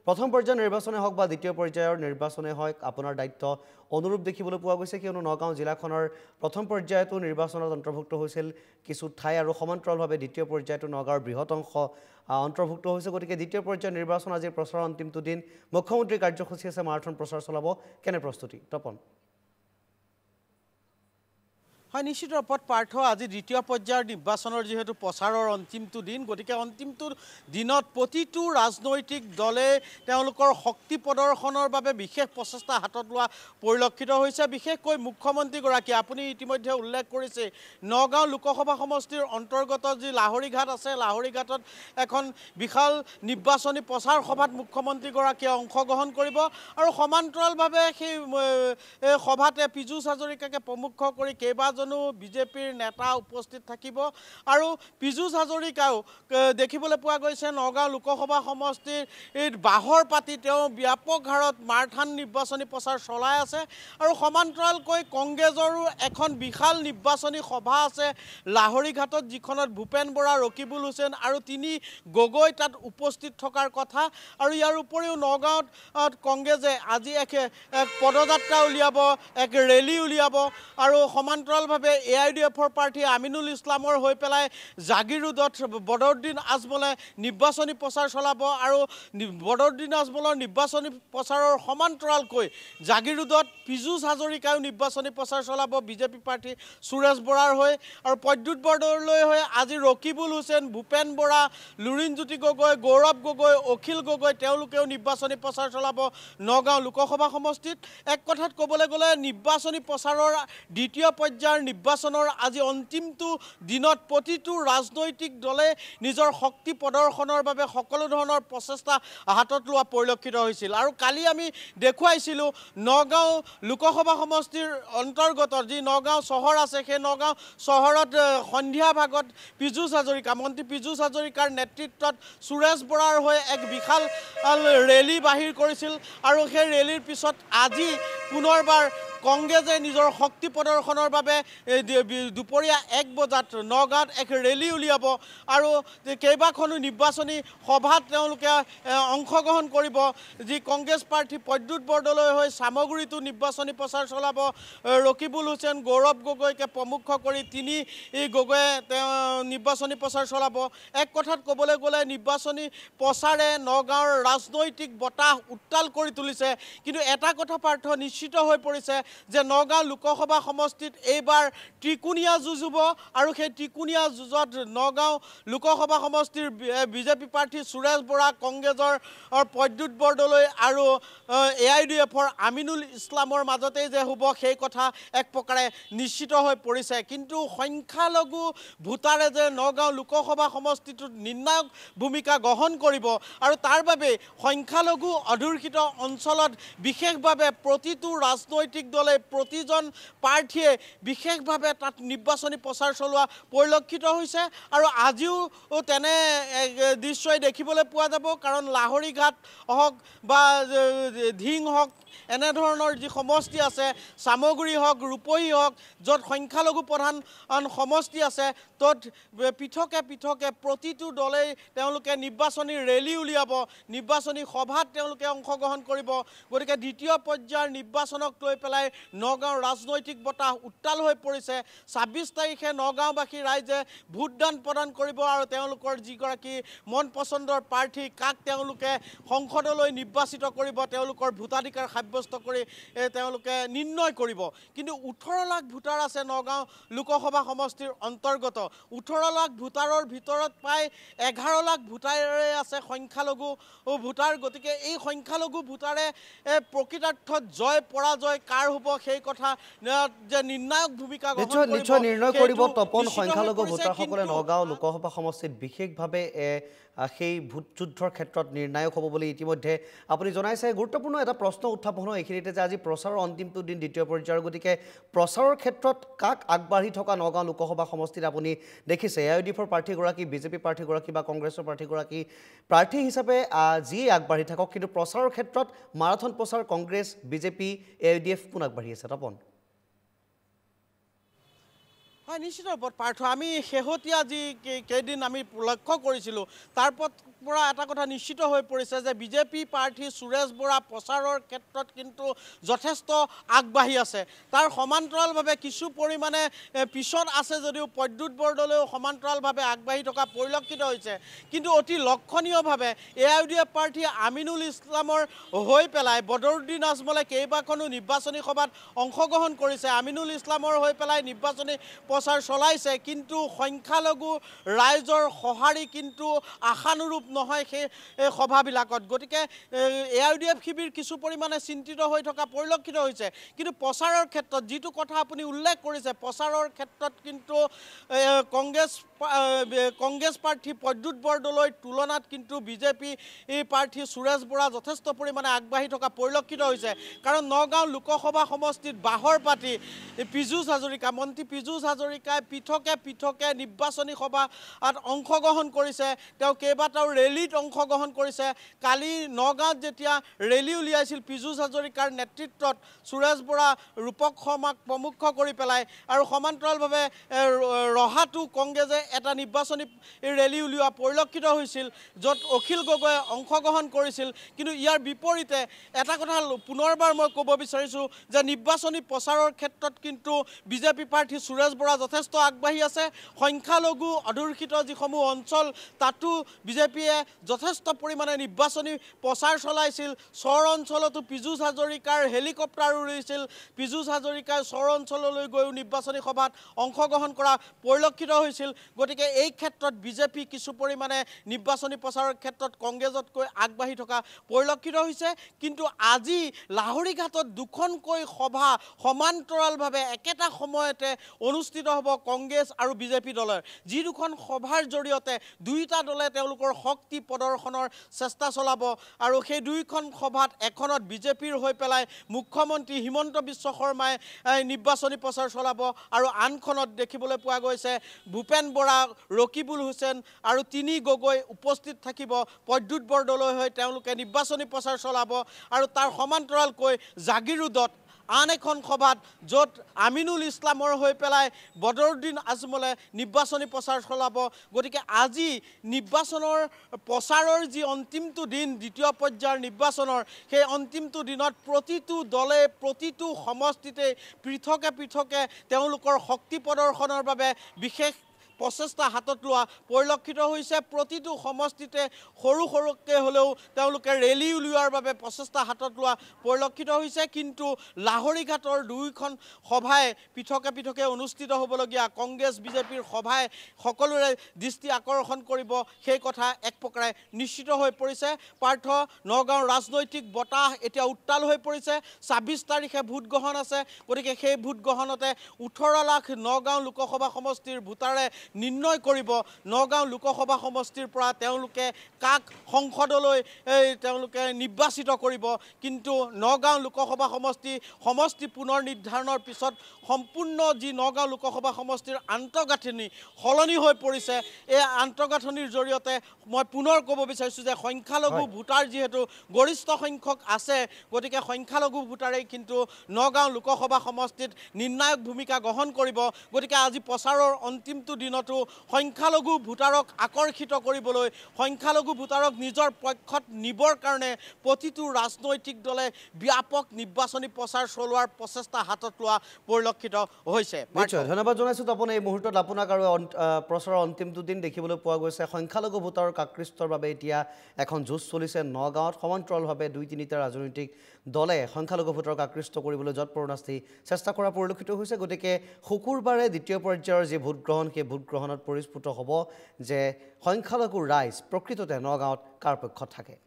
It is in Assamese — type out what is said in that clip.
প্ৰথম পৰ্যায়ৰ নিৰ্বাচনে হওক বা দ্বিতীয় পৰ্যায়ৰ নিৰ্বাচনে হওক আপোনাৰ দায়িত্ব অনুৰূপ দেখিবলৈ পোৱা গৈছে কিয়নো নগাঁও জিলাখনৰ প্ৰথম পৰ্যায়তো নিৰ্বাচনত অন্তৰ্ভুক্ত হৈছিল কিছু ঠাই আৰু সমান্তৰালভাৱে দ্বিতীয় পৰ্যায়তো নগাঁৱৰ বৃহৎ অংশ অন্তৰ্ভুক্ত হৈছে গতিকে দ্বিতীয় পৰ্যায়ৰ নিৰ্বাচন আজি প্ৰচাৰৰ অন্তিমটো দিন মুখ্যমন্ত্ৰীৰ কাৰ্যসূচী আছে মাৰাথন প্ৰচাৰ চলাব কেনে প্ৰস্তুতি তপন হয় নিশ্চিত ৰূপত পাৰ্থ আজি দ্বিতীয় পৰ্যায়ৰ নিৰ্বাচনৰ যেহেতু প্ৰচাৰৰ অন্তিমটো দিন গতিকে অন্তিমটো দিনত প্ৰতিটো ৰাজনৈতিক দলে তেওঁলোকৰ শক্তি প্ৰদৰ্শনৰ বাবে বিশেষ প্ৰচেষ্টা হাতত লোৱা পৰিলক্ষিত হৈছে বিশেষকৈ মুখ্যমন্ত্ৰীগৰাকী আপুনি ইতিমধ্যে উল্লেখ কৰিছে নগাঁও লোকসভা সমষ্টিৰ অন্তৰ্গত যি লাহৰীঘাট আছে লাহৰীঘাটত এখন বিশাল নিৰ্বাচনী প্ৰচাৰ সভাত মুখ্যমন্ত্ৰীগৰাকীয়ে অংশগ্ৰহণ কৰিব আৰু সমান্তৰালভাৱে সেই সভাতে পীযুষ হাজৰিকাকে প্ৰমুখ কৰি কেইবাজনো বিজেপিৰ নেতা উপস্থিত থাকিব আৰু পীযুষ হাজৰিকাও দেখিবলৈ পোৱা গৈছে নগাঁও লোকসভা সমষ্টিৰ বাহৰ পাতি তেওঁ ব্যাপক হাৰত মাৰাথন নিৰ্বাচনী প্ৰচাৰ চলাই আছে আৰু সমান্তৰালকৈ কংগ্ৰেছৰো এখন বিশাল নিৰ্বাচনী সভা আছে লাহৰীঘাটত যিখনত ভূপেন বৰা ৰকিবুল হুছেইন আৰু তিনি গগৈ তাত উপস্থিত থকাৰ কথা আৰু ইয়াৰ উপৰিও নগাঁৱত কংগ্ৰেছে আজি এক পদযাত্ৰা উলিয়াব এক ৰেলী উলিয়াব আৰু সমান্তৰালভাৱে AIDFৰ প্ৰাৰ্থী আমিনুল ইছলামৰ হৈ পেলাই জাগিৰোডত বদৰুদ্দিন আজমলে নিৰ্বাচনী প্ৰচাৰ চলাব আৰু বদৰুদ্দিন আজমলৰ নিৰ্বাচনী প্ৰচাৰৰ সমান্তৰালকৈ জাগিৰোডত পীযুষ হাজৰিকাও নিৰ্বাচনী প্ৰচাৰ চলাব বিজেপি প্ৰাৰ্থী সুৰেশ বৰাৰ হৈ আৰু প্ৰদ্যুৎ বৰদলৈ হৈ আজি ৰকিবুল হুছেইন ভূপেন বৰা লুৰিণজ্যোতি গগৈ গৌৰৱ গগৈ অখিল গগৈ তেওঁলোকেও নিৰ্বাচনী প্ৰচাৰ চলাব নগাঁও লোকসভা সমষ্টিত এক কথাত ক'বলৈ গ'লে নিৰ্বাচনী প্ৰচাৰৰ দ্বিতীয় পৰ্যায়ৰ নিৰ্বাচনৰ আজি অন্তিমটো দিনত প্ৰতিটো ৰাজনৈতিক দলে নিজৰ শক্তি প্ৰদৰ্শনৰ বাবে সকলো ধৰণৰ প্ৰচেষ্টা হাতত লোৱা পৰিলক্ষিত হৈছিল আৰু কালি আমি দেখুৱাইছিলোঁ নগাঁও লোকসভা সমষ্টিৰ অন্তৰ্গত যি নগাঁও চহৰ আছে সেই নগাঁও চহৰত সন্ধিয়া ভাগত পীযুষ হাজৰিকা মন্ত্ৰী পীযুষ হাজৰিকাৰ নেতৃত্বত সুৰেশ বৰাৰ হৈ এক বিশাল ৰেলী বাহিৰ কৰিছিল আৰু সেই ৰেলীৰ পিছত আজি পুনৰবাৰ কংগ্ৰেছে নিজৰ শক্তি প্ৰদৰ্শনৰ বাবে দুপৰীয়া 1 বজাত নগাঁৱত এক ৰেলী উলিয়াব আৰু কেইবাখনো নিৰ্বাচনী সভাত তেওঁলোকে অংশগ্ৰহণ কৰিব যি কংগ্ৰেছ প্ৰাৰ্থী প্ৰদ্যুৎ বৰদলৈ হৈ সামগুৰিতো নিৰ্বাচনী প্ৰচাৰ চলাব ৰকিবুল হুছেইন গৌৰৱ গগৈকে প্ৰমুখ কৰি তিনি গগৈয়ে নিৰ্বাচনী প্ৰচাৰ চলাব এক কথাত ক'বলৈ গ'লে নিৰ্বাচনী প্ৰচাৰে নগাঁৱৰ ৰাজনৈতিক বতাহ উত্তাল কৰি তুলিছে কিন্তু এটা কথা পাৰ্থ নিশ্চিত হৈ পৰিছে যে নগাঁও লোকসভা সমষ্টিত এইবাৰ ত্ৰিকোণীয়া যুঁজ হ'ব আৰু সেই ত্ৰিকোণীয়া যুঁজত নগাঁও লোকসভা সমষ্টিৰ বিজেপি প্ৰাৰ্থী সুৰেশ বৰা কংগ্ৰেছৰ প্ৰদ্যুৎ বৰদলৈ আৰু AIDFৰ আমিনুল ইছলামৰ মাজতেই যে হ'ব সেই কথা এক প্ৰকাৰে নিশ্চিত হৈ পৰিছে কিন্তু সংখ্যালঘু ভোটাৰে যে নগাঁও লোকসভা সমষ্টিটোত নিৰ্ণায়ক ভূমিকা গ্ৰহণ কৰিব আৰু তাৰ বাবে সংখ্যালঘু অধুষিত অঞ্চলত বিশেষভাৱে প্ৰতিটো ৰাজনৈতিক দলে প্ৰতিজন প্ৰাৰ্থীয়ে বিশেষভাৱে তাত নিৰ্বাচনী প্ৰচাৰ চলোৱা পৰিলক্ষিত হৈছে আৰু আজিও তেনে দৃশ্যই দেখিবলৈ পোৱা যাব কাৰণ লাহৰীঘাট হওক বা ধিং হওক এনেধৰণৰ যি সমষ্টি আছে সামগুৰি হওক ৰূপহী হওক য'ত সংখ্যালঘু প্ৰধান সমষ্টি আছে ত'ত পৃথকে পৃথকে প্ৰতিটো দলেই তেওঁলোকে নিৰ্বাচনী ৰেলী উলিয়াব নিৰ্বাচনী সভাত তেওঁলোকে অংশগ্ৰহণ কৰিব গতিকে দ্বিতীয় পৰ্যায়ৰ নিৰ্বাচনক লৈ পেলাই নগাঁৱৰ ৰাজনৈতিক বতাহ উত্তাল হৈ পৰিছে ২৬ তাৰিখে নগাঁওবাসী ৰাইজে ভোটদান প্ৰদান কৰিব আৰু তেওঁলোকৰ যিগৰাকী মন পচন্দৰ প্ৰাৰ্থী কাক তেওঁলোকে সংসদলৈ নিৰ্বাচিত কৰিব তেওঁলোকৰ ভোটাধিকাৰ সাব্যস্ত কৰি তেওঁলোকে নিৰ্ণয় কৰিব কিন্তু ১৮ লাখ ভোটাৰ আছে নগাঁও লোকসভা সমষ্টিৰ অন্তৰ্গত ১৮ লাখ ভোটাৰৰ ভিতৰত প্ৰায় ১১ লাখ ভোটাৰে আছে সংখ্যালঘু ভোটাৰ গতিকে এই সংখ্যালঘু ভোটাৰে প্ৰকৃতাৰ্থত জয় পৰাজয় কাৰ হ'ব সেই কথা যে নিৰ্ণায়ক ভূমিকা নিশ্চয় নিৰ্ণয় কৰিব তপন সংখ্যালঘু ভোটাৰসকলে নগাঁও লোকসভা সমষ্টিত বিশেষভাৱে সেই ভোট যুদ্ধৰ ক্ষেত্ৰত নিৰ্ণায়ক হ'ব বুলি ইতিমধ্যে আপুনি জনাইছে গুৰুত্বপূৰ্ণ এটা প্ৰশ্ন উত্থাপন হয় এইখিনিতে যে আজি প্ৰচাৰৰ অন্তিমটো দিন দ্বিতীয় পৰ্যায়ৰ গতিকে প্ৰচাৰৰ ক্ষেত্ৰত কাক আগবাঢ়ি থকা নগাঁও লোকসভা সমষ্টিত আপুনি দেখিছে AIDFৰ প্ৰাৰ্থীগৰাকী বিজেপি প্ৰাৰ্থীগৰাকী বা কংগ্ৰেছৰ প্ৰাৰ্থীগৰাকী প্ৰাৰ্থী হিচাপে যিয়ে আগবাঢ়ি থাকক কিন্তু প্ৰচাৰৰ ক্ষেত্ৰত মাৰাথন প্ৰচাৰ কংগ্ৰেছ বিজেপি AIDF কোন আগবাঢ়ি আছে তপন হয় নিশ্চিত ৰূপত পাৰ্থ আমি শেহতীয়া যি কেইদিন আমি লক্ষ্য কৰিছিলোঁ তাৰ পৰা এটা কথা নিশ্চিত হৈ পৰিছে যে বিজেপি প্ৰাৰ্থী সুৰেশ বৰা প্ৰচাৰৰ ক্ষেত্ৰত কিন্তু যথেষ্ট আগবাঢ়ি আছে তাৰ সমান্তৰালভাৱে কিছু পৰিমাণে পিছত আছে যদিও প্ৰদ্যুৎ বৰদলৈও সমান্তৰালভাৱে আগবাঢ়ি থকা পৰিলক্ষিত হৈছে কিন্তু অতি লক্ষণীয়ভাৱে AIUDF প্ৰাৰ্থী আমিনুল ইছলামৰ হৈ পেলাই বদৰুদ্দিন আজমলে কেইবাখনো নিৰ্বাচনী সভাত অংশগ্ৰহণ কৰিছে আমিনুল ইছলামৰ হৈ পেলাই নিৰ্বাচনী প্ৰচাৰ চলাইছে কিন্তু সংখ্যালঘু ৰাইজৰ সঁহাৰি কিন্তু আশানুৰূপ নহয় সেই সভাবিলাকত গতিকে AIUDF শিবিৰ কিছু পৰিমাণে চিন্তিত হৈ থকা পৰিলক্ষিত হৈছে কিন্তু প্ৰচাৰৰ ক্ষেত্ৰত যিটো কথা আপুনি উল্লেখ কৰিছে প্ৰচাৰৰ ক্ষেত্ৰত কিন্তু কংগ্ৰেছ প্ৰাৰ্থী প্ৰদ্যুৎ বৰদলৈৰ তুলনাত কিন্তু বিজেপি প্ৰাৰ্থী সুৰেশ বৰা যথেষ্ট পৰিমাণে আগবাঢ়ি থকা পৰিলক্ষিত হৈছে কাৰণ নগাঁও লোকসভা সমষ্টিত বাহৰ পাতি পীযুষ হাজৰিকা মন্ত্ৰী পীযুষ হাজৰিকাই পৃথকে নিৰ্বাচনী সভাত অংশগ্ৰহণ কৰিছে তেওঁ কেইবাটাও ৰেলীত অংশগ্ৰহণ কৰিছে কালি নগাঁৱত যেতিয়া ৰেলী উলিয়াইছিল পীযুষ হাজৰিকাৰ নেতৃত্বত সুৰেশ বৰা ৰূপক শৰ্মাক প্ৰমুখ কৰি পেলাই আৰু সমান্তৰালভাৱে ৰহাটো কংগ্ৰেছে এটা নিৰ্বাচনী ৰেলী উলিওৱা পৰিলক্ষিত হৈছিল য'ত অখিল গগৈয়ে অংশগ্ৰহণ কৰিছিল কিন্তু ইয়াৰ বিপৰীতে এটা কথা পুনৰবাৰ মই ক'ব বিচাৰিছোঁ যে নিৰ্বাচনী প্ৰচাৰৰ ক্ষেত্ৰত কিন্তু বিজেপি প্ৰাৰ্থী সুৰেশ বৰা যথেষ্ট আগবাঢ়ি আছে সংখ্যালঘু অধুষিত যিসমূহ অঞ্চল তাতো বিজেপিয়ে যথেষ্ট পৰিমাণে নিৰ্বাচনী প্ৰচাৰ চলাইছিল চৰ অঞ্চলতো পীযুষ হাজৰিকাৰ হেলিকপ্টাৰ উৰিছিল পীযুষ হাজৰিকাৰ চৰ অঞ্চললৈ গৈও নিৰ্বাচনী সভাত অংশগ্ৰহণ কৰা পৰিলক্ষিত হৈছিল গতিকে এই ক্ষেত্ৰত বিজেপি কিছু পৰিমাণে নিৰ্বাচনী প্ৰচাৰৰ ক্ষেত্ৰত কংগ্ৰেছতকৈ আগবাঢ়ি থকা পৰিলক্ষিত হৈছে কিন্তু আজি লাহৰীঘাটত দুখনকৈ সভা সমান্তৰালভাৱে একেটা সময়তে অনুষ্ঠিত হ'ব কংগ্ৰেছ আৰু বিজেপি দলৰ যি দুখন সভাৰ জৰিয়তে দুয়োটা দলে তেওঁলোকৰ শক্তি প্ৰদৰ্শনৰ চেষ্টা চলাব আৰু সেই দুইখন সভাত এখনত বিজেপিৰ হৈ পেলাই মুখ্যমন্ত্ৰী হিমন্ত বিশ্ব শৰ্মাই নিৰ্বাচনী প্ৰচাৰ চলাব আৰু আনখনত দেখিবলৈ পোৱা গৈছে ভূপেন বৰা ৰকিবুল হুছেইন আৰু তিনি গগৈ উপস্থিত থাকিব প্ৰদ্যুৎ বৰদলৈ হৈ তেওঁলোকে নিৰ্বাচনী প্ৰচাৰ চলাব আৰু তাৰ সমান্তৰালকৈ জাগিৰোডত আন এখন সভাত য'ত আমিনুল ইছলামৰ হৈ পেলাই বদৰুদ্দিন আজমলে নিৰ্বাচনী প্ৰচাৰ চলাব গতিকে আজি নিৰ্বাচনৰ প্ৰচাৰৰ যি অন্তিমটো দিন দ্বিতীয় পৰ্যায়ৰ নিৰ্বাচনৰ সেই অন্তিমটো দিনত প্ৰতিটো দলে প্ৰতিটো সমষ্টিতে পৃথকে তেওঁলোকৰ শক্তি প্ৰদৰ্শনৰ বাবে বিশেষ প্ৰচেষ্টা হাতত লোৱা পৰিলক্ষিত হৈছে প্ৰতিটো সমষ্টিতে সৰুকৈ হ'লেও তেওঁলোকে ৰেলী উলিওৱাৰ বাবে প্ৰচেষ্টা হাতত লোৱা পৰিলক্ষিত হৈছে কিন্তু লাহৰীঘাটৰ দুইখন সভাই পৃথকে অনুষ্ঠিত হ'বলগীয়া কংগ্ৰেছ বিজেপিৰ সভাই সকলোৰে দৃষ্টি আকৰ্ষণ কৰিব সেই কথা এক প্ৰকাৰে নিশ্চিত হৈ পৰিছে পাৰ্থ নগাঁৱৰ ৰাজনৈতিক বতাহ এতিয়া উত্তাল হৈ পৰিছে ২৬ তাৰিখে ভোটগ্ৰহণ আছে গতিকে সেই ভোটগ্ৰহণতে ১৮ লাখ নগাঁও লোকসভা সমষ্টিৰ ভোটাৰে নিৰ্ণয় কৰিব নগাঁও লোকসভা সমষ্টিৰ পৰা তেওঁলোকে কাক সংসদলৈ তেওঁলোকে নিৰ্বাচিত কৰিব কিন্তু নগাঁও লোকসভা সমষ্টি পুনৰ নিৰ্ধাৰণৰ পিছত সম্পূৰ্ণ যি নগাঁও লোকসভা সমষ্টিৰ আন্তঃগাঁথনি সলনি হৈ পৰিছে এই আন্তঃগাঁথনিৰ জৰিয়তে মই পুনৰ ক'ব বিচাৰিছোঁ যে সংখ্যালঘু ভোটাৰ যিহেতু গৰিষ্ঠ সংখ্যক আছে গতিকে সংখ্যালঘু ভোটাৰেই কিন্তু নগাঁও লোকসভা সমষ্টিত নিৰ্ণায়ক ভূমিকা গ্ৰহণ কৰিব গতিকে আজি প্ৰচাৰৰ অন্তিমটো দিনতো সংখ্যালঘু ভোটাৰক আকৰ্ষিত কৰিবলৈ সংখ্যালঘু ভোটাৰক নিজৰ পক্ষত নিবৰ কাৰণে প্ৰতিটো ৰাজনৈতিক দলে ব্যাপক নিৰ্বাচনী প্ৰচাৰ চলোৱাৰ প্ৰচেষ্টা হাতত লোৱা পৰিলক্ষিত হৈছে নিশ্চয় ধন্যবাদ জনাইছোঁ তপন এই মুহূৰ্তত আপোনাক আৰু প্ৰচাৰৰ অন্তিমটো দিন দেখিবলৈ পোৱা গৈছে সংখ্যালঘু ভোটাৰৰ আকৃষ্টৰ বাবে এতিয়া এখন যুঁজ চলিছে নগাঁৱত সমান্তৰালভাৱে ২-৩টা ৰাজনৈতিক দলে সংখ্যালঘু ভোটাৰক আকৃষ্ট কৰিবলৈ যৎপৰোনাস্তি চেষ্টা কৰা পৰিলক্ষিত হৈছে গতিকে শুকুৰবাৰে দ্বিতীয় পৰ্যায়ৰ যি ভোটগ্ৰহণ সেই ভোটগ্ৰহণত পৰিস্ফুট হ'ব যে সংখ্যালঘু ৰাইজ প্ৰকৃততে নগাঁৱত কাৰ পক্ষত থাকে